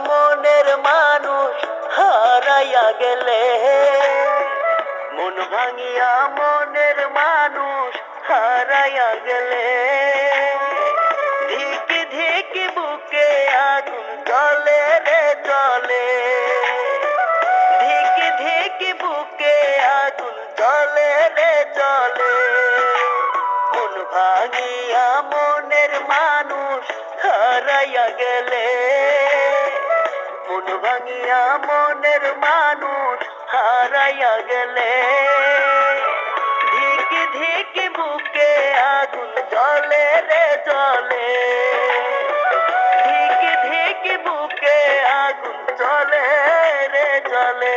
মনের মানুষ হারাইয়া গেলে, মন ভাঙিয়া মনের মানুষ হারাইয়া গেলে, ধিকি ধিকি বুকে আগুন জ্বলে রে জ্বলে, ধিকি ধিকি বুকে আগুন জ্বলে রে জ্বলে, মন ভাঙিয়া মনের মানুষ হারাইয়া গেলে, মন ভাঙিয়া মনের মানুষ হারাইয়া গেলে, ধিকি ধিকি বুকে আগুন জ্বলে রে জ্বলে, ধিকি ধিকি বুকে আগুন জ্বলে রে জ্বলে।